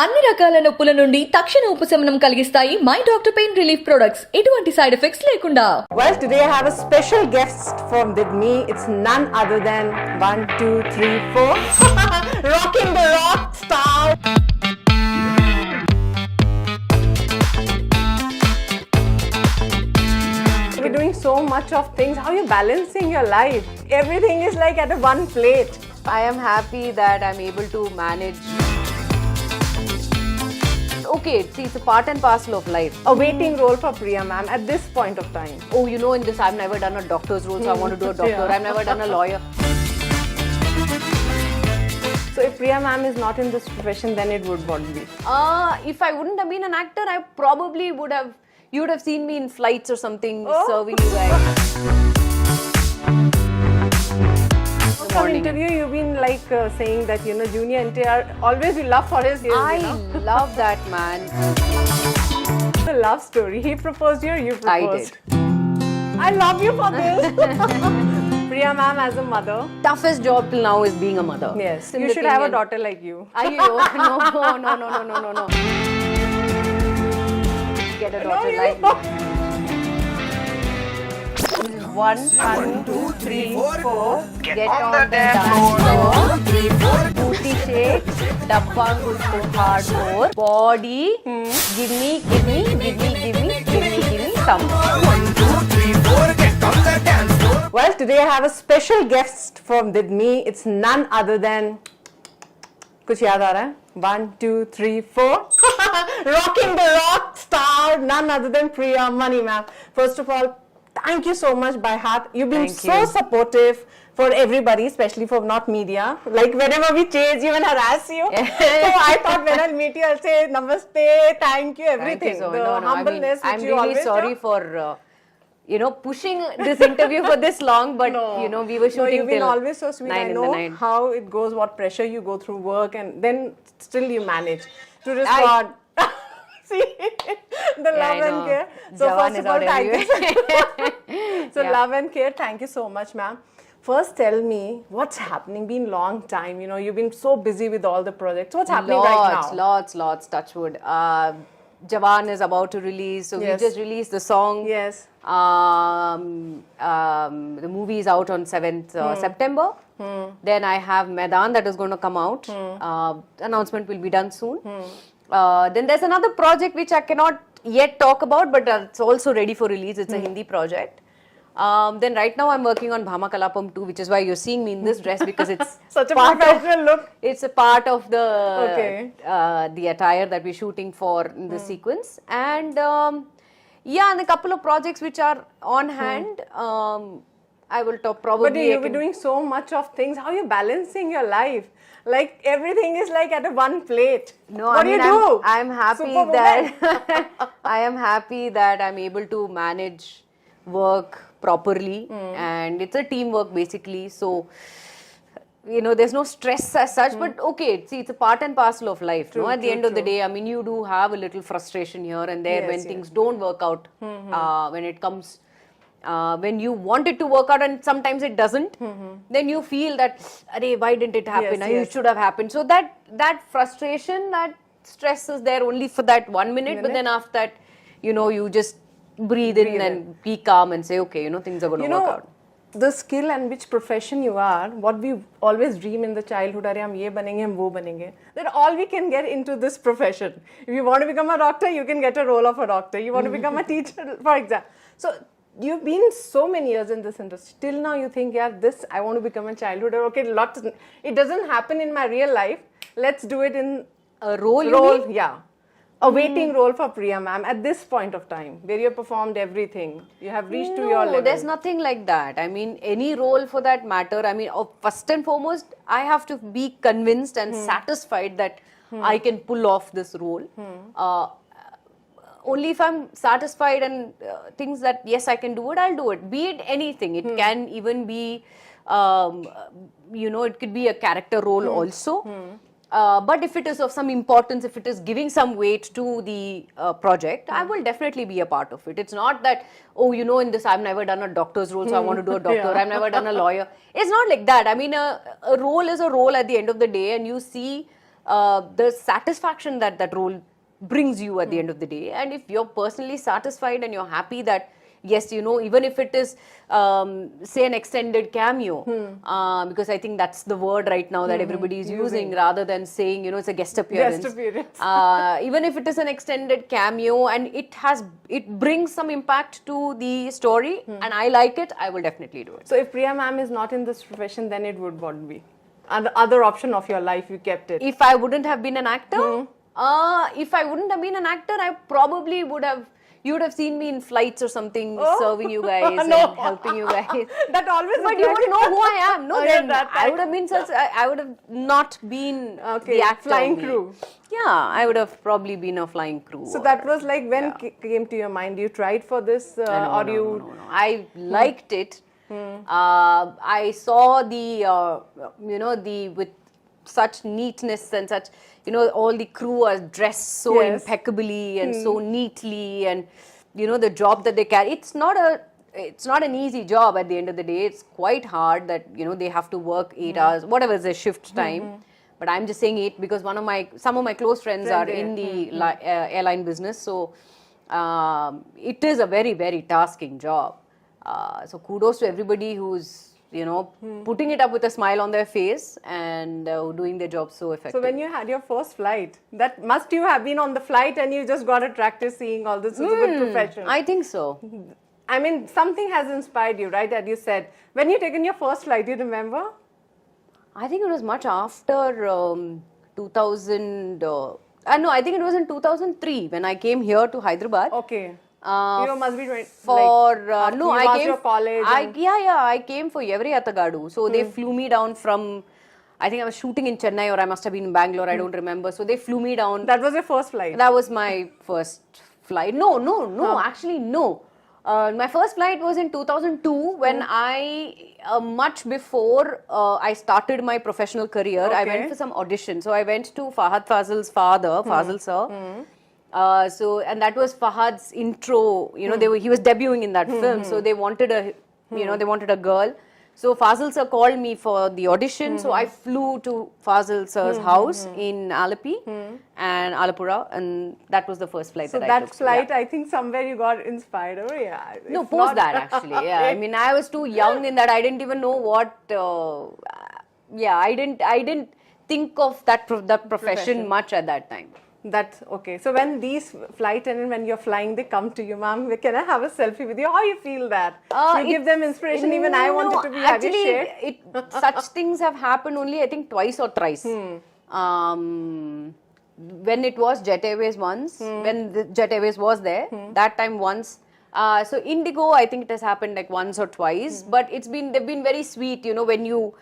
అన్ని రకాల నొప్పుల నుండి తక్షణ ఉపశమనం కలిగిస్తాయి my doctor pain relief products ఎటువంటి సైడ్ ఎఫెక్ట్స్ లేకుండా. Well, today I have a special guest from with me. It's none other than 1, 2, 3, 4 rocking the rock star. You're doing so much of things. How are you balancing your life? Everything is like at a one plate. I am happy that I'm able to manage. Okay, see, it's a part and parcel of life. A waiting role for Priya ma'am at this point of time. Oh, you know, in this, I've never done a doctor's role, so I want to do a doctor. Yeah. I've never done a lawyer. So if Priya ma'am is not in this profession, then it would what be? If I wouldn't have been an actor, I probably would have, you would have seen me in flights or something, serving you guys. Some interview you've been like saying that Junior NTR always will love for his years. I love that man. The love story. He proposed you, or you proposed? I did. I love you for this. Priya ma'am as a mother. Toughest job till now is being a mother. Yes. You should have a daughter like you. No. Get a daughter like me. 1, 2, 3, 4. Get on the dance floor. Booty shake. Dabba guttu hardcore. Body. Give me some. 1, 2, 3, 4, get on the dance floor. Well, today I have a special guest from with me. It's none other than. कुछ याद आ रहा है? 1, 2, 3, 4. Rocking the rock star. None other than Priyamani ma'am. First of all, thank you so much by heart. You've been so supportive for everybody, especially for not media. Like whenever we chase you and harass you. So I thought when I'll meet you, I'll say namaste, thank you, everything. Thank you so much. Humbleness I'm which you really always sorry show. for pushing this interview for this long, but we were shooting you've been till always so sweet. 9 I in know the night. how it goes, what pressure you go through work, and then still you manage to respond. See, the love and care. So Jawan first is of all, out thank you. So Yeah. love and care, thank you so much, ma'am. First, tell me what's happening. Been long time, you've been so busy with all the projects. What's happening right now? Lots, touch wood. Jawan is about to release, so we Yes. just released the song. Yes. The movie is out on 7th September. Then I have Maidan that is going to come out. Announcement will be done soon. Then there's another project which I cannot yet talk about, but it's also ready for release. It's a Hindi project. Then right now I'm working on Bhama Kalapam 2, which is why you're seeing me in this dress, because it's Such a professional look. It's a part of the the attire that we're shooting for in this sequence. And and a couple of projects which are on hand. I will talk probably. But you've been doing so much of things. How are you balancing your life? Like everything is like at a one plate. No, what do you do? I'm happy Superwoman. that I am happy that I'm able to manage work properly, and it's a teamwork basically. So there's no stress as such, but okay, see, it's a part and parcel of life. At the end of the day, I mean, you do have a little frustration here and there when things don't work out. When it comes, when you want it to work out and sometimes it doesn't, then you feel that, "Arey, why didn't it happen? It should have happened." So that frustration, that stress is there only for that 1 minute, but then after that, you just breathe in and be calm and say, okay, things are going to work out. The skill and which profession you are, what we always dream in the childhood, "Arey, hum ye banenge, hum wo banenge," that all we can get into this profession. If you want to become a doctor, you can get a role of a doctor. You want to become a teacher, for example. So you've been so many years in this industry. Till now, you think, yeah, this I want to become a childhood. Or okay, it doesn't happen in my real life. Let's do it in A role, you mean? yeah. A waiting role for Priya ma'am at this point of time, where you have performed everything. You have reached to your level. There's nothing like that. I mean, any role for that matter. I mean, first and foremost, I have to be convinced and satisfied that I can pull off this role. Only if I'm satisfied and thinks that yes, I can do it, I'll do it. Be it anything. It can even be, it could be a character role also. But if it is of some importance, if it is giving some weight to the project, I will definitely be a part of it. It's not that, in this I've never done a doctor's role, so I want to do a doctor. I've never done a lawyer. It's not like that. I mean, a role is a role at the end of the day, and you see the satisfaction that that role brings you at the end of the day. And if you're personally satisfied and you're happy that, yes, you know, even if it is, say, an extended cameo, because I think that's the word right now that everybody is using rather than saying, you know, it's a guest appearance. Guest appearance. Even if it is an extended cameo and it brings some impact to the story and I like it, I will definitely do it. So if Priya ma'am is not in this profession, then it would what be? Other option of your life, you kept it. If I wouldn't have been an actor, I probably would have. You would have seen me in flights or something, serving you guys and helping you guys. That always. But you would know who I am. No, then that I would have been such. I would have not been the actor. Flying crew. Yeah, I would have probably been a flying crew. So that was like when came to your mind. You tried for this, No. I Hmm. liked it. I saw the with such neatness and such, you know, all the crew are dressed so impeccably and so neatly, and you know the job that they carry. It's not an easy job at the end of the day. It's quite hard that, you know, they have to work 8 hours, whatever is their shift time. But I'm just saying 8 because some of my close friends are in the airline business, so it is a very, very tasking job. So kudos to everybody who's, you know, putting it up with a smile on their face and doing their job so effectively. So when you had your first flight, that must you have been on the flight and you just got attracted seeing all this. It's a good profession. I think so. I mean, something has inspired you, right? That you said. When you taken your first flight, do you remember? I think it was much after 2000. No, I think it was in 2003 when I came here to Hyderabad. Okay. You must be 20. No, I came your college. I came for Evri Atagadu. So they flew me down from. I think I was shooting in Chennai or I must have been in Bangalore. I don't remember. So they flew me down. That was your first flight. That was my first flight. No. Actually, no. My first flight was in 2002 when much before I started my professional career, I went for some audition. So I went to Fahad Fazil's father, Fazil sir. And that was Fahad's intro. You know, he was debuting in that film. So they wanted a girl. So Fazil sir called me for the audition. So I flew to Fazil sir's house in Alapi and Alapura, and that was the first flight that I took. So that flight, I think somewhere you got inspired. Oh yeah. No, post that actually. Yeah, I mean, I was too young in that I didn't even know what. I didn't think of that profession much at that time. That's okay. So when these flight attendants, when you're flying, they come to you, ma'am, can I have a selfie with you? How you feel that? You give them inspiration. Even I wanted to be. Actually, have you shared? Such things have happened only, I think, twice or thrice. When it was Jet Airways once, when the Jet Airways was there, that time once. So Indigo, I think it has happened like once or twice, but they've been very sweet. You know, when you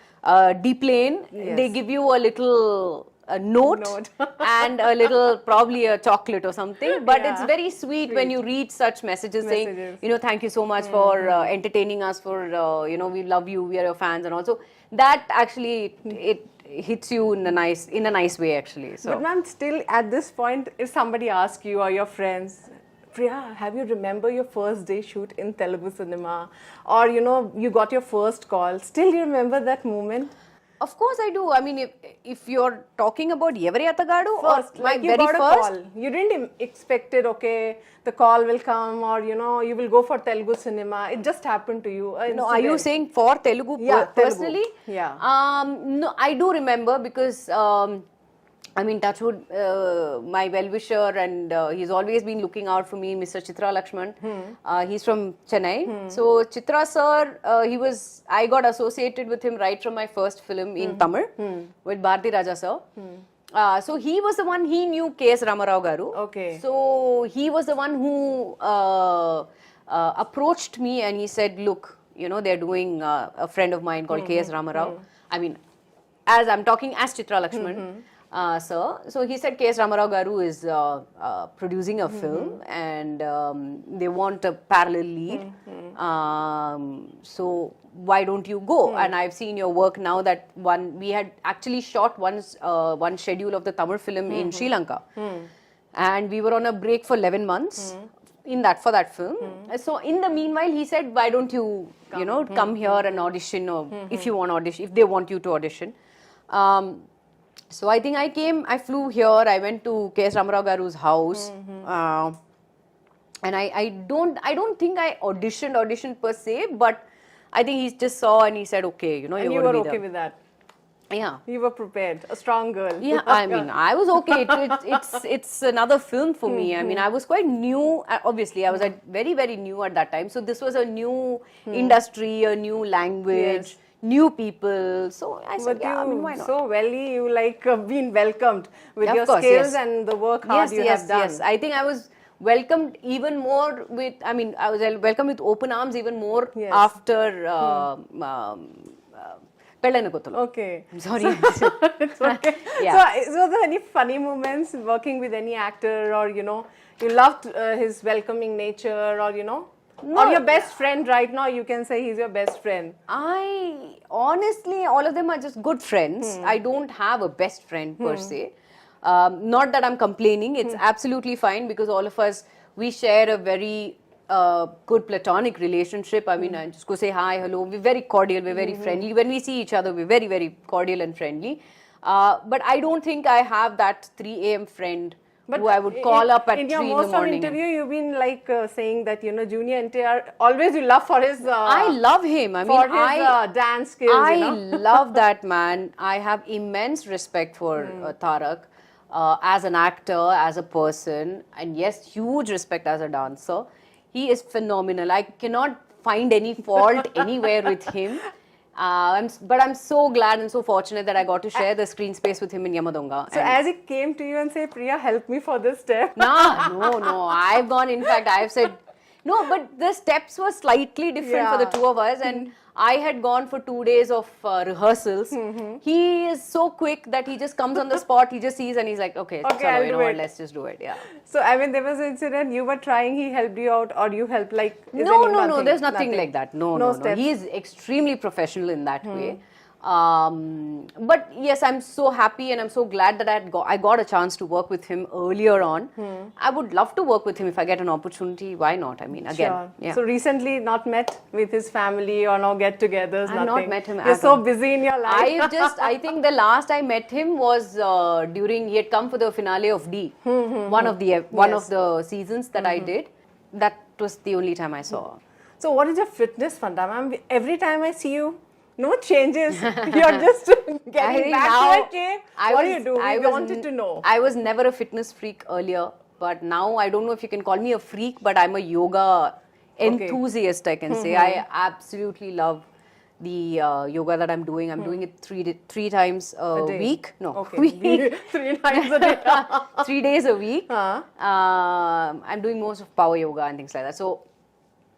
deplane, they give you a little note and a little, probably a chocolate or something. But it's very sweet when you read such messages saying, you know, thank you so much for entertaining us, for, you know, we love you, we are your fans, and also that actually it hits you in a nice way actually. So. But ma'am, still at this point, if somebody asks you or your friends, Priya, have you remember your first day shoot in Telugu cinema, or you know you got your first call? Still, you remember that moment? Of course I do. I mean, if you're talking about Evri Atagadu, first, or like my you very got a first, call. You didn't expect it. Okay, the call will come, or you know you will go for Telugu cinema. It just happened to you. No, are you saying for Telugu personally? Telugu. Yeah. No, I do remember because. I mean, touchwood, my well-wisher, and he's always been looking out for me, Mr. Chitra Lakshman. He's from Chennai. So, Chitra sir, I got associated with him right from my first film in Tamil with Bharti Raja sir. So, he was the one, he knew K.S. Ramarao Garu. Okay. So, he was the one who approached me and he said, look, you know, they're doing a friend of mine called K.S. Ramarao. I mean, as I'm talking as Chitra Lakshman. Sir. So he said K.S. Ramarao Garu is producing a film and they want a parallel lead. So why don't you go? And I've seen your work now that we had actually shot one schedule of the Tamil film in Sri Lanka. And we were on a break for 11 months. For that film. So in the meanwhile, he said, why don't you, come here and audition, or if you want to audition, if they want you to audition. So I think I flew here, I went to K.S. Ramarao Garu's house. And I don't think I auditioned per se, but I think he just saw and he said, okay, And you're you going were to be okay the... with that. Yeah. You were prepared. A strong girl. Yeah, I mean, I was okay. It's another film for me. I mean, I was quite new. Obviously, I was very, very new at that time. So this was a new industry, a new language, Yes. new people. So I said, But yeah, I mean, you why not? so welly, you like been welcomed with Yeah, your of course, skills yes. and the work hard you have done. Yes. I think I was welcomed even more with, I mean, I was welcomed with open arms even more Yes. after Pellana Kottulu. Okay. I'm sorry. It's okay. Yeah. So, were there any funny moments working with any actor, or you loved his welcoming nature, or or your best friend right now? You can say he's your best friend. I honestly, all of them are just good friends. I don't have a best friend per se. Not that I'm complaining, it's absolutely fine because all of us, we share a very good platonic relationship. I mean, I just go say hi, hello. We're very cordial, we're very friendly. When we see each other, we're very, very cordial and friendly. But I don't think I have that 3 a.m. friend who I would call up at 3 in the morning. In your most of interview, you've been like saying that Junior NTR always you love for his. I love him. I mean, for his dance skills. I love that man. I have immense respect for Tarak as an actor, as a person, and yes, huge respect as a dancer. He is phenomenal. I cannot find any fault anywhere with him. But I'm so glad and so fortunate that I got to share the screen space with him in Yamadonga. So as he came to you and say, Priya, help me for this step. No. I've gone, in fact, I've said, no, but the steps were slightly different for the two of us. And I had gone for 2 days of rehearsals. He is so quick that he just comes on the spot, he just sees and he's like, okay, I'll chalo, you know do what, it. let's just do it. Yeah. So, I mean, there was an incident, you were trying, he helped you out, or you helped, like, No, there's nothing like that. No. Steps. He is extremely professional in that way. But yes, I'm so happy and I'm so glad that I got a chance to work with him earlier on. I would love to work with him if I get an opportunity. Why not? I mean, again. Sure. Yeah. So recently not met with his family or no get-togethers, I've nothing. not met him You're at so all. busy in your life. I think the last I met him was during, he had come for the finale of D. One of the seasons that I did. That was the only time I saw. So what is your fitness fundamental? Every time I see you, no changes. You're just getting back to your shape. What do you do? I wanted to know. I was never a fitness freak earlier, but now I don't know if you can call me a freak, but I'm a yoga enthusiast, I can say. I absolutely love the yoga that I'm doing. I'm doing it three times a week. No, week. 3 times a day. 3 days a week. I'm doing most of power yoga and things like that. So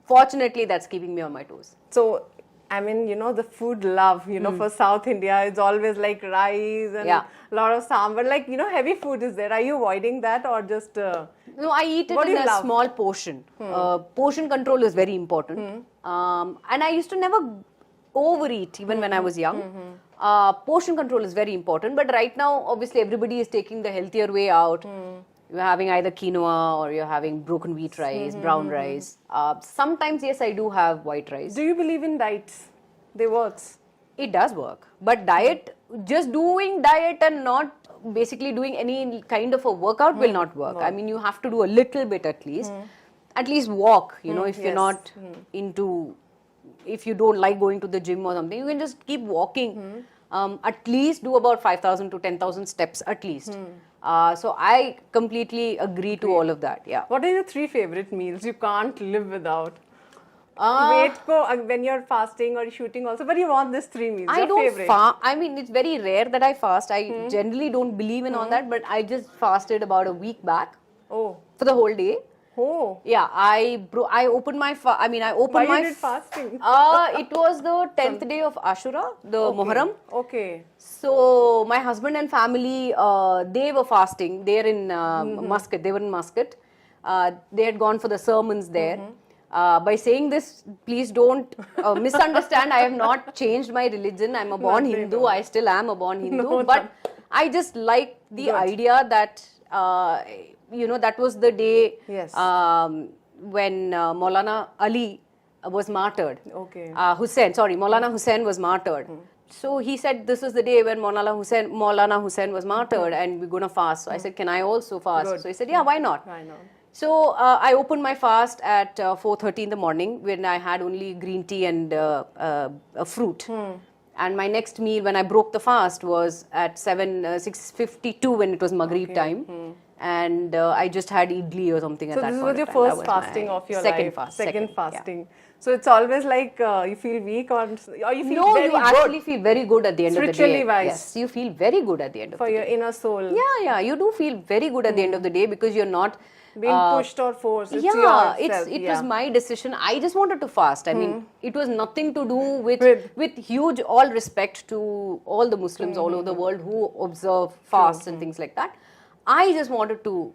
fortunately, that's keeping me on my toes. So, I mean, the food love, for South India, it's always like rice and a lot of sambar. Like, heavy food is there. Are you avoiding that or just... No, I eat it in a small portion. Portion control is very important. And I used to never overeat even when I was young. Portion control is very important. But right now, obviously, everybody is taking the healthier way out. You're having either quinoa or you're having broken wheat rice, brown rice. Sometimes, yes, I do have white rice. Do you believe in diets? They works. It does work. But diet, just doing diet and not basically doing any kind of a workout will not work. I mean, you have to do a little bit at least. At least walk, if you're not into, if you don't like going to the gym or something, you can just keep walking. At least do about 5,000 to 10,000 steps at least. So I completely agree to all of that. Yeah. What are your 3 favorite meals you can't live without? When you're fasting or shooting also, but you want these 3 meals. I don't fast. I mean, it's very rare that I fast. I generally don't believe in all that, but I just fasted about a week back. Oh. For the whole day. Oh. Yeah, I opened my Why you did fasting? It was the 10th day of Ashura, the Muharram. Okay. So my husband and family, they were fasting. They're in Muscat. They were in Muscat. They had gone for the sermons there. By saying this, please don't misunderstand. I have not changed my religion. I'm a born Hindu. I still am a born Hindu. But I just like the idea that, that was the day when Maulana Ali was martyred. Okay. Maulana Hussain was martyred. So he said, this is the day when Maulana Hussain was martyred and we're going to fast. So I said, can I also fast? Good. So he said, yeah, why not? Why not? So I opened my fast at 4:30 in the morning when I had only green tea and a fruit. And my next meal when I broke the fast was at 6:52 when it was Maghrib time. And I just had idli or something So at that this point was your of time. That first was fasting my of your second life. fast. Second yeah. fasting. So it's always like you feel weak or you feel No, very you good actually feel very good at the end of the day. Spiritually wise. Yes, you feel very good at the end of for the your day. inner soul. Yeah, you do feel very good at the end of the day because you're not Being pushed or forced. It's it yourself. was my decision. I just wanted to fast. I mean, it was nothing to do with huge all respect to all the Muslims all over the world who observe fasts and things like that. I just wanted to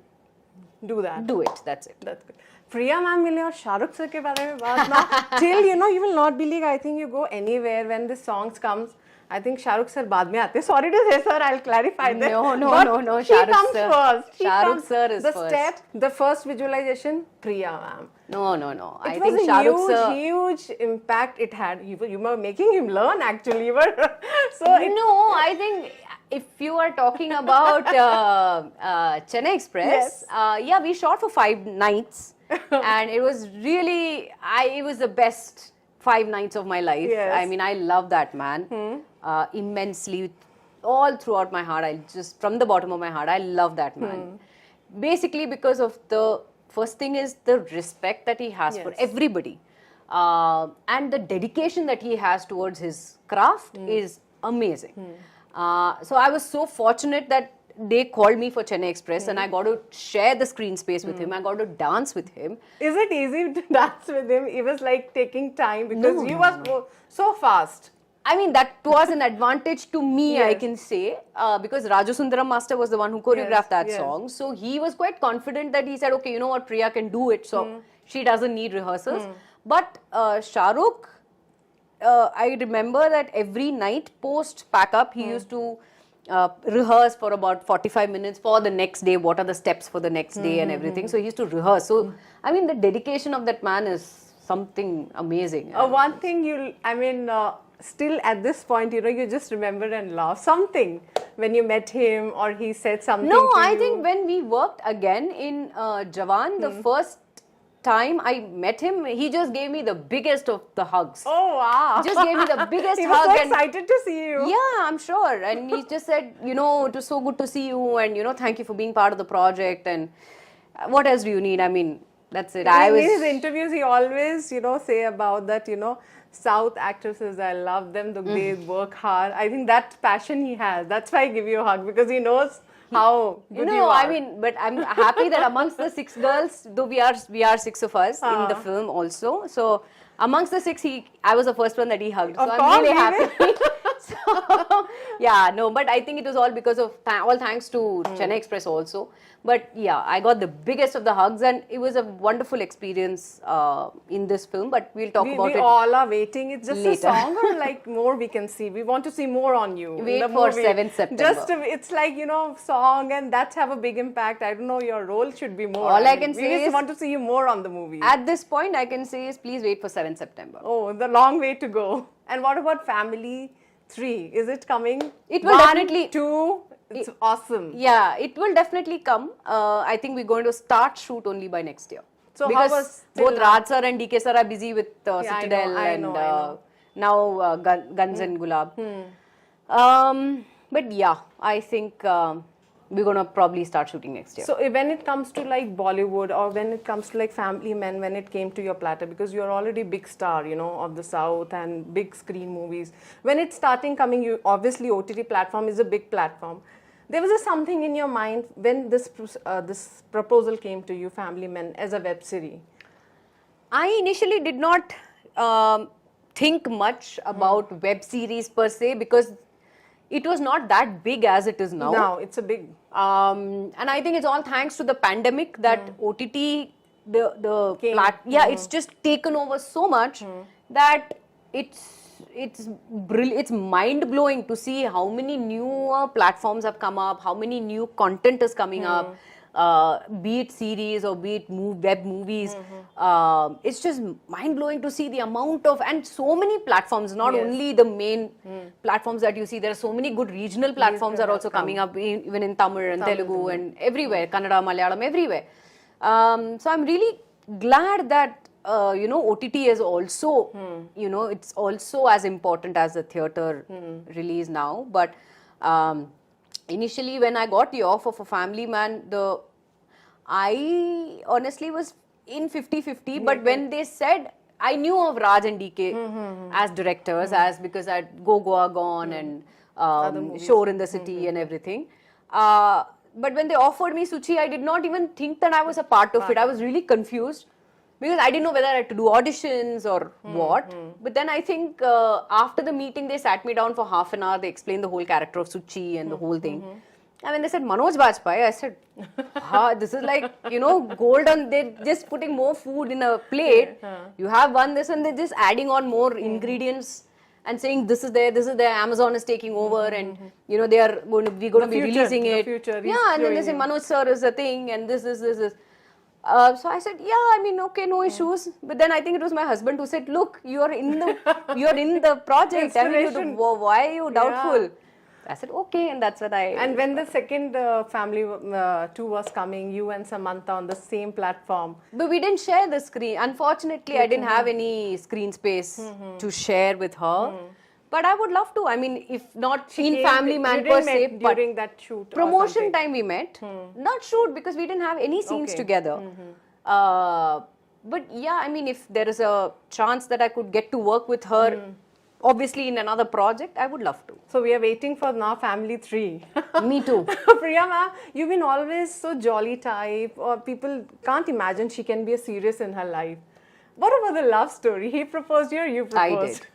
do that. do it. That's it. That's good. Priya ma'am will और Shahrukh sir के बारे में बात ना till you will not believe. I think you go anywhere when this songs comes. I think Shahrukh sir बाद में आते. Sorry to say, sir, I'll clarify that. No. But he Shahrukh comes sir. first. Shahrukh sir is the first. step, the first visualization, Priya ma'am. No. It I was think a Shahrukh sir. huge impact it had. You were making him learn actually. You were so. No, I think if you are talking about Chennai Express, yeah, we shot for 5 nights, and it was really, it was the best 5 nights of my life. Yes. I mean, I love that man immensely, all throughout my heart. From the bottom of my heart, I love that man. Basically, because of the first thing is the respect that he has for Yes. everybody, and the dedication that he has towards his craft is amazing. So I was so fortunate that they called me for Chennai Express and I got to share the screen space with him. I got to dance with him. Is it easy to dance with him? It was like taking time because you were so fast. I mean, that was an advantage to me, I Yes. can say, because Raju Sundaram Master was the one who choreographed that yes. song. So he was quite confident that he said, okay, you know what, Priya can do it. So she doesn't need rehearsals. But Shahrukh, I remember that every night post pack up, he used to rehearse for about 45 minutes for the next day. What are the steps for the next day and everything. So he used to rehearse. So, I mean, the dedication of that man is something amazing. One thing still at this point, you just remember and laugh. Something when you met him or he said something. No, to I you. think when we worked again in Jawan, the first time I met him, he just gave me the biggest of the hugs. Oh, wow. Just gave me the biggest he hug. was so and excited to see you. yeah, I'm sure. And he just said, it was so good to see you and, thank you for being part of the project. And what else do you need? I mean, that's it. In his interviews, he always, say about that, South actresses, I love them, they work hard. I think that passion he has, that's why I give you a hug, because he knows how good you are. I mean, but I'm happy that amongst the 6 girls, though we are 6 of us in the film also. So amongst the 6, I was the first one that he hugged. So I'm really happy. So, but I think it was all because of all thanks to Chennai Express also. But yeah, I got the biggest of the hugs and it was a wonderful experience in this film. But we'll talk about it. We all are waiting. It's just later. a song or like more we can see. We want to see more on you. Wait in the for movie. 7th September. It's like, song and that's have a big impact. I don't know, your role should be more. All I can say we just is want to see you more on the movie. At this point, I can say is please wait for 7th September. Oh, the long way to go. And what about Family 3? Is it coming? It will 1, definitely. 2. It's awesome. Yeah, it will definitely come. I think we're going to start shoot only by next year. So because how was both Raj sir and DK sir are busy with Citadel I and know. now Guns and Gulab. But yeah, I think we're going to probably start shooting next year. So when it comes to like Bollywood or when it comes to like Family Men, when it came to your platter, because you're already big star, of the South and big screen movies. When it's starting coming, you obviously OTT platform is a big platform. There was something in your mind when this proposal came to you, Family Men, as a web series? I initially did not think much about web series per se because it was not that big as it is now. Now it's a big. And I think it's all thanks to the pandemic that OTT, it's just taken over so much that it's mind blowing to see how many new platforms have come up, how many new content is coming up. be it series or be it web movies. It's just mind blowing to see the amount of, and so many platforms, not only the main platforms that you see. There are so many good regional platforms are also coming up, even in Tamil and Telugu and everywhere, Kannada, Malayalam, everywhere. So I'm really glad that OTT is also, it's also as important as the theatre release now. But initially, when I got the offer for Family Man, I honestly was in 50-50. But when they said, I knew of Raj and DK as directors, because I'd Goa Gone and Shore in the City and everything. But when they offered me Suchi, I did not even think that I was a part of it. I was really confused because I didn't know whether I had to do auditions or what. But then I think after the meeting, they sat me down for half an hour. They explained the whole character of Suchi and the whole thing. And when they said Manoj Bajpayee, I said, this is like, gold on, they're just putting more food in a plate. You have one this and they're just adding on more ingredients and saying this is there, Amazon is taking over and, they are going to be releasing it. Yeah, and then they say Manoj sir is a thing and this. So I said, okay, no issues. But then I think it was my husband who said, look, you're in the project. Why are you doubtful? I said, okay, and that's what I... And when the second Family 2 was coming, you and Samantha on the same platform. But we didn't share the screen. Unfortunately, I didn't have any screen space to share with her. But I would love to. I mean, if not in Family Man per se, but during that shoot promotion time we met. Not shoot because we didn't have any scenes together. But yeah, I mean, if there is a chance that I could get to work with her, obviously in another project, I would love to. So we are waiting for now Family 3. Me too. Priyama, you've been always so jolly type. Or people can't imagine she can be a serious in her life. What about the love story? He proposed you or you proposed? I did.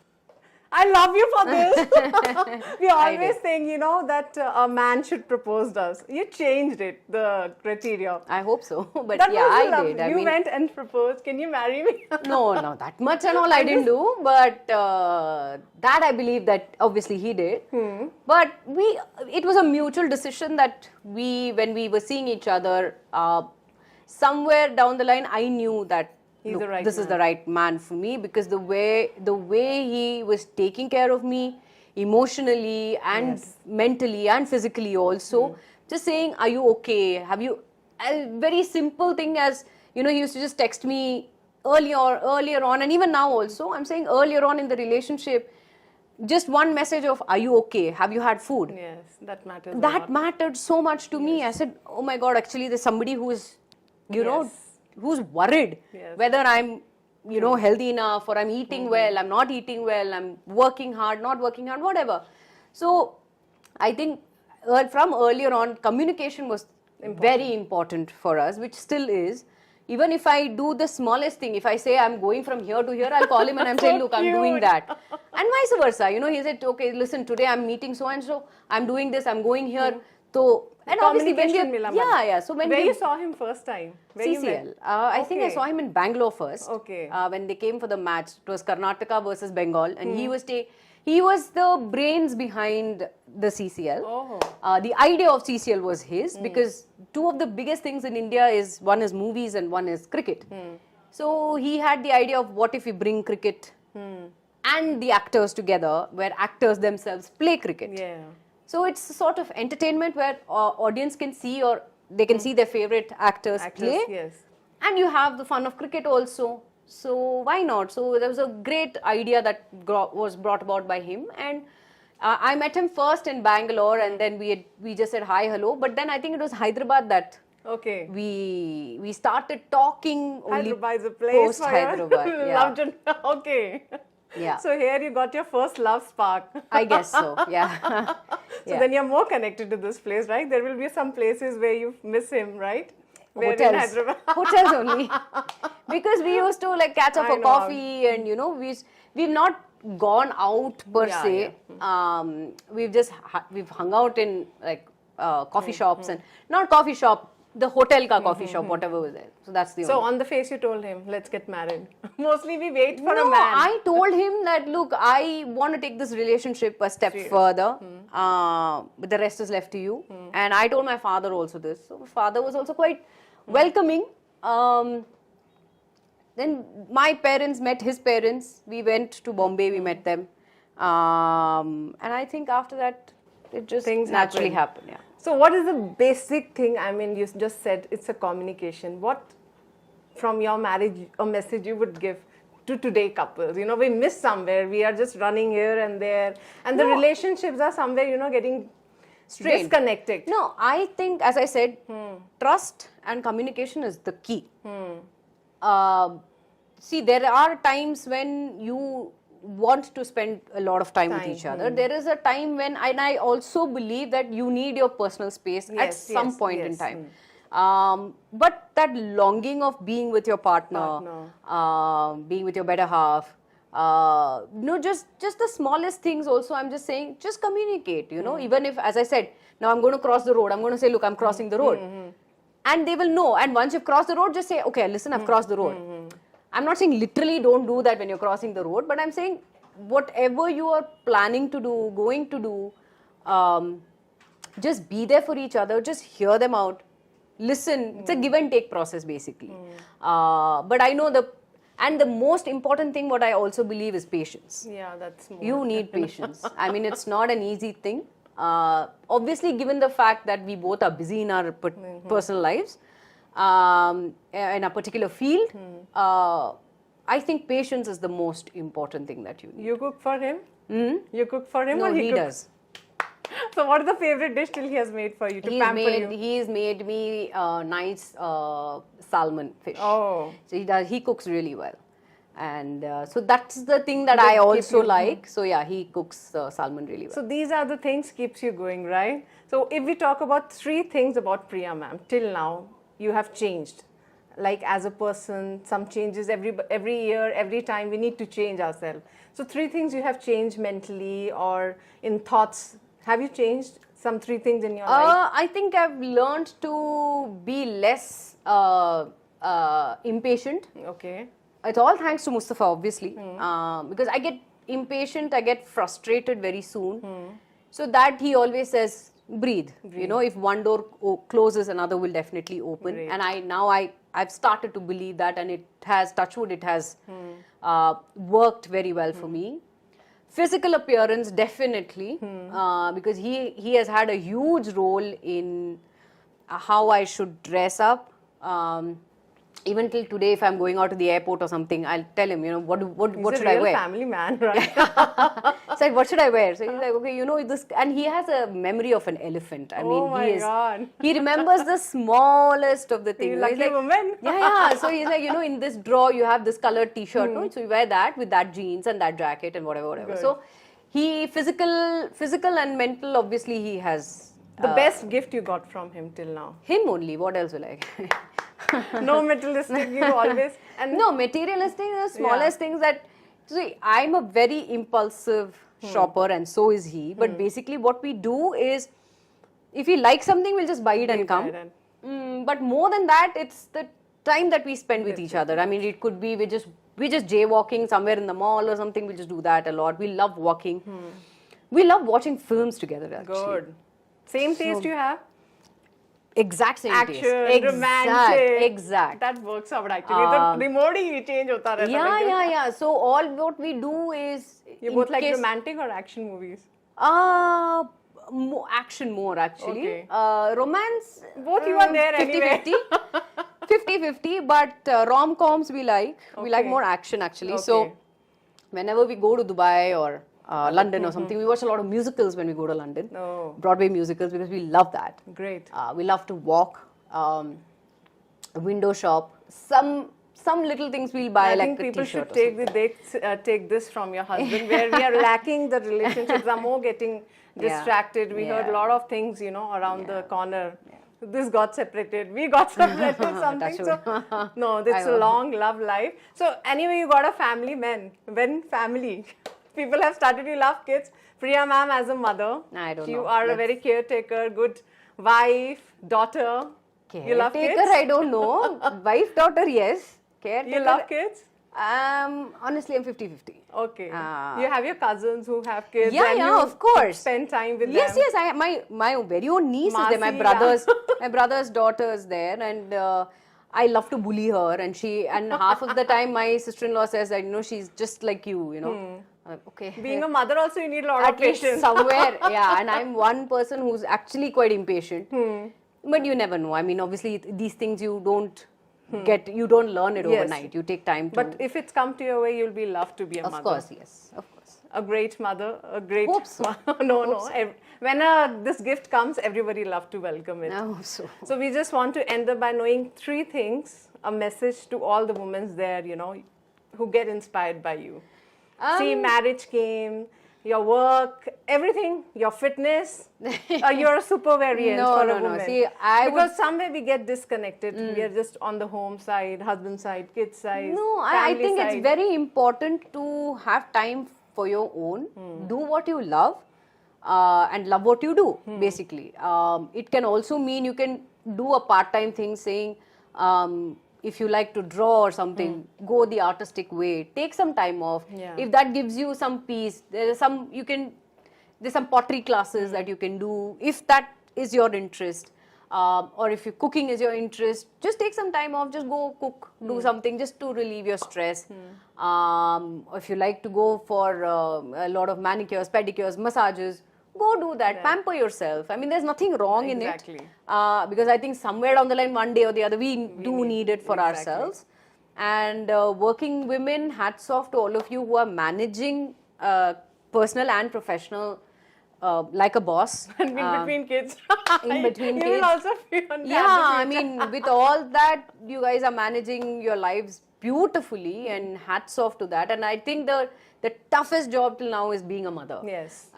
I love you for this. We always saying, that a man should propose to us. You changed it, the criteria. I hope so. But That yeah, was I did. You went and proposed. Can you marry me? No, that much and all I didn't do. But that I believe that obviously he did. But it was a mutual decision that when we were seeing each other, somewhere down the line, I knew that this is the right man for me, because the way he was taking care of me emotionally and mentally and physically also, just saying, are you okay? Have you, a very simple thing as, he used to just text me earlier on, and even now also, I'm saying earlier on in the relationship, just one message of, are you okay? Have you had food? Yes, that matters. That mattered so much to me. I said, oh my God, actually there's somebody who is, who's worried whether I'm, healthy enough, or I'm eating well, I'm not eating well, I'm working hard, not working hard, whatever. So I think from earlier on, communication was very important for us, which still is. Even if I do the smallest thing, if I say I'm going from here to here, I'll call him and I'm saying, look, I'm doing that. And vice versa. He said, okay, listen, today I'm meeting so and so, I'm doing this, I'm going here. So, and obviously when so when you saw him first time? CCL. I think I saw him in Bangalore first. Okay. When they came for the match, it was Karnataka versus Bengal, and he was the brains behind the CCL. The idea of CCL was his, because two of the biggest things in India is, one is movies and one is cricket. So he had the idea of, what if we bring cricket and the actors together, where actors themselves play cricket. Yeah. So it's a sort of entertainment where audience can see, or they can see their favorite actors play. Yes. And you have the fun of cricket also. So why not? So there was a great idea that was brought about by him. And I met him first in Bangalore, and then we just said hi, hello. But then I think it was Hyderabad that we started talking only Hyderabad is a place post Hyderabad. Loved it. Okay. Yeah. So here you got your first love spark. I guess so, yeah. So then you're more connected to this place, right? There will be some places where you miss him, right? Hotels. Hotels only. Because we used to catch up for coffee, and we've not gone out per se. Yeah. We've hung out in coffee shops, and not coffee shop the hotel ka coffee shop, whatever was there. So that's the So only. on the face you told him, let's get married. Mostly we wait for No, a man. I told him that, look, I want to take this relationship a step further. But the rest is left to you. And I told my father also this. So my father was also quite welcoming. Then my parents met his parents. We went to Bombay, we met them. And I think after that, it just Things naturally happen. happened. Yeah. So what is the basic thing? I mean, you just said it's a communication. What from your marriage a message you would give to today couples? You know, we miss somewhere. We are just running here and there, and the relationships are somewhere, you know, getting Strained. disconnected. No, I think, as I said, trust and communication is the key. See, there are times when you want to spend a lot of time with each other. There is a time when, and I also believe that you need your personal space at some point in time. But that longing of being with your partner, being with your better half, no, just the smallest things also, I'm just saying, just communicate, you know, even if, as I said, now I'm going to cross the road, I'm going to say, look, I'm crossing the road. And they will know. And once you've crossed the road, just say, okay, listen, I've crossed the road. I'm not saying literally don't do that when you're crossing the road, but I'm saying whatever you are planning to do, going to do, just be there for each other, just hear them out, listen. It's a give and take process basically. But I know the most important thing what I also believe is patience. Yeah, that's more. You need patience. I mean, it's not an easy thing. Obviously, given the fact that we both are busy in our personal lives, in a particular field, I think patience is the most important thing that you need. You cook for him? You cook for him No, or he cooks? does. So what is the favorite dish till he has made for you to pamper you? He's made me nice salmon fish. Oh. So he cooks really well. And so that's the thing that I also like. So yeah, he cooks salmon really well. So these are the things keeps you going, right? So if we talk about 3 things about Priya ma'am, till now, you have changed. Like as a person, some changes every year, every time we need to change ourselves. So 3 things you have changed mentally or in thoughts. Have you changed some 3 things in your life? I think I've learned to be less impatient. Okay. It's all thanks to Mustafa, obviously, because I get impatient, I get frustrated very soon. So that he always says, breathe. You know, if one door closes, another will definitely open. Great. And I've started to believe that, and it has, touch wood, it has worked very well for me. Physical appearance, definitely, because he has had a huge role in how I should dress up. Even till today, if I'm going out to the airport or something, I'll tell him, you know, what should I wear? He's a real family man, right? It's like, what should I wear? So he's like, okay, you know, this, and he has a memory of an elephant. I mean, God. he remembers the smallest of the things. You lucky He's like, woman. yeah. So he's like, you know, in this drawer, you have this colored t-shirt, no? So you wear that with that jeans and that jacket and whatever. Good. So he, physical and mental, obviously he has. The best gift you got from him till now? Him only. What else will I? No materialistic, you always. And No, materialistic, the smallest things that. See, I'm a very impulsive shopper, and so is he. But basically, what we do is, if we like something, we'll just buy it and come. But more than that, it's the time that we spend with each other. I mean, it could be we're just jaywalking somewhere in the mall or something. We'll just do that a lot. We love walking. We love watching films together. Actually. good. Same taste you have? Exact same Action, taste. romantic. Exact. That works out actually. The remote he change होता रहता है. Yeah. So all what we do is. You in both like case- romantic or action movies? Action more actually. Okay. Romance. Both you are there 50, anyway. 50-50, but rom-coms we like. We like Okay. more action actually. Okay. So whenever we go to Dubai or London or something, we watch a lot of musicals when we go to London. Oh. Broadway musicals, because we love that. Great. We love to walk, window shop. Some little things we'll buy, I like think a people t-shirt should take this from your husband, where we are lacking the relationships, are more getting distracted. We heard a lot of things, you know, around the corner. This got separated, we got separated, something. So, no, it's a long love life. So, anyway, you got a family, men. When family? People have started to love kids. Priya ma'am, as a mother, I don't know. you are a very caretaker, good wife, daughter. You love Caretaker, kids? I don't know. Wife, daughter, yes. Caretaker. You love kids? Honestly, I'm 50-50. Okay. You have your cousins who have kids. Yeah, and yeah, you of course. Spend time with Yes, them. yes. My very own niece is there. My Masi, brother's my brother's daughter is there, and I love to bully her. And half of the time, my sister-in-law says that she's just like you. Okay. Being a mother also, you need a lot At of least patience. somewhere, yeah. And I'm one person who's actually quite impatient. But you never know. I mean, obviously, these things you don't you don't learn it Yes. overnight. You take time to. But if it's come to your way, you'll be loved to be a mother. Of course, yes. Of course. A great mother, a great... Hope so. No. When this gift comes, everybody love to welcome it. I hope so. So we just want to end up by knowing 3 things, a message to all the women there, who get inspired by you. See, marriage came, your work, everything, your fitness. You're a super variant No, for no, a no. woman. See, because somewhere we get disconnected. We are just on the home side, husband side, kids side. No, I family think side. it's very important to have time for your own. Do what you love and love what you do, basically. It can also mean you can do a part-time thing saying, if you like to draw or something, go the artistic way. Take some time off. Yeah. If that gives you some peace, there's some pottery classes that you can do. If that is your interest, or if cooking is your interest, just take some time off. Just go cook, do something just to relieve your stress. If you like to go for a lot of manicures, pedicures, massages, go do that. Pamper yourself. I mean, there's nothing wrong in it. Exactly. Because I think somewhere down the line, one day or the other, we do need it for ourselves. And working women, hats off to all of you who are managing personal and professional like a boss. And in between kids. In between you kids. will also feel Yeah, I mean, with all that, you guys are managing your lives beautifully, and hats off to that. And I think the toughest job till now is being a mother. Yes.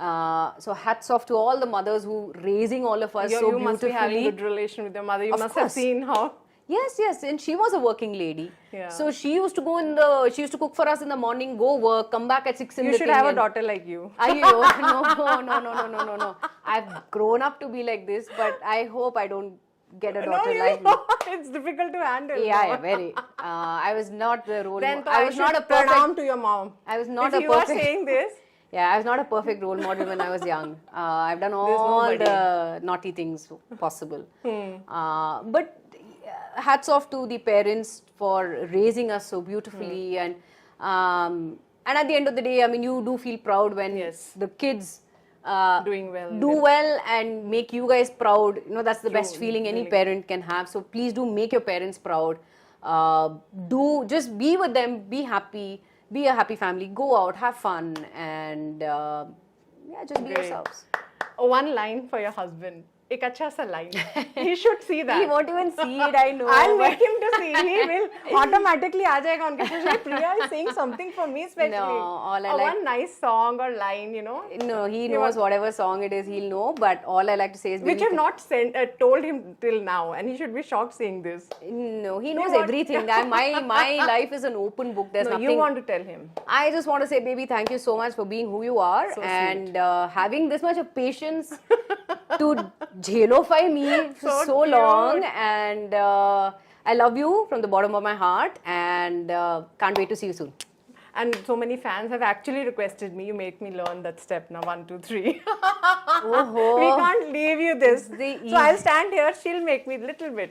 So hats off to all the mothers who raising all of us so You beautifully. must be having a good relation with your mother. You Of must have course. seen how... Yes, and she was a working lady. Yeah. So she used to cook for us in the morning, go work, come back at 6 in You the should thing have a and- daughter like you. No. I've grown up to be like this, but I hope I don't get a daughter you like me. It's difficult to handle. Yeah, very. I was not the role Then model. I was not a pranam perfect. to your mom. I was not if a you are perfect. saying this, Yeah, I was not a perfect role model when I was young. I've done all nobody. the naughty things possible. But hats off to the parents for raising us so beautifully, and at the end of the day, I mean, you do feel proud when Yes. the kids doing well. do well and make you guys proud. That's the best True, feeling any really. parent can have. So please do make your parents proud. Just be with them, be happy, be a happy family, go out, have fun, and just be Great. yourselves. One line for your husband. एक अच्छा सा line. He should see that. He won't even see it, I know. I'll but- make him to see. He will automatically आ जाएगा उनके पास. Priya is saying something for me specially. No, all I Or like- one nice song or line, No, he knows whatever song it is, he'll know. But all I like to say is, Which baby, I've not told him till now, and he should be shocked seeing this. no, he knows want- everything. My life is an open book. There's No, nothing. you want to tell him. I just want to say, baby, thank you so much for being who you are, So and having this much of patience to jelofy me for So so cute. long. And I love you from the bottom of my heart, and can't wait to see you soon. And so many fans have actually requested me, you make me learn that step now, 1, 2, 3. Oh, We can't leave you this. The So I'll stand here, she'll make me little bit.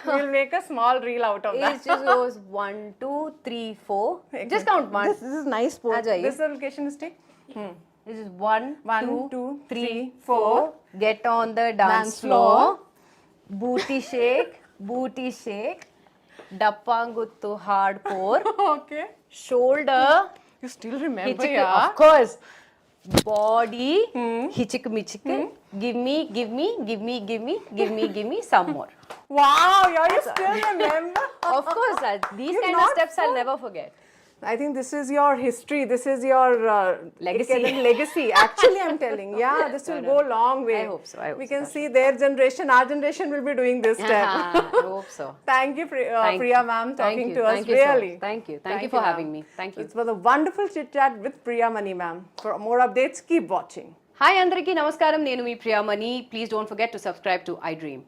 We'll make a small reel out of it that. just goes 1, 2, 3, 4. Just count one. This is nice aa sport. jaiye. This is the location stick. This is 1, 1, 2, 2, 3, 4. 4. Get on the dance floor. Booty shake, booty shake. Dappanguttu hardcore. Okay. Shoulder. You still remember, Hichik, yeah? of course. Body. Hichik michik. Give me some more. Wow, yeah, you still remember? Of course, these You've kind of not steps I'll never forget. I think this is your history. This is your Legacy. legacy. Actually, I'm telling. Yeah, this will go a long way. I hope so. We can see their generation, our generation will be doing this step. I hope so. Thank you, Thank Priya you. ma'am, Thank talking you. to us. Thank you so much. Really. Thank you. Thank you for having me. Thank you. It was a wonderful chit chat with Priyamani ma'am. For more updates, keep watching. Hi, Andariki Namaskaram. Nenu mi Priyamani. Please don't forget to subscribe to iDream.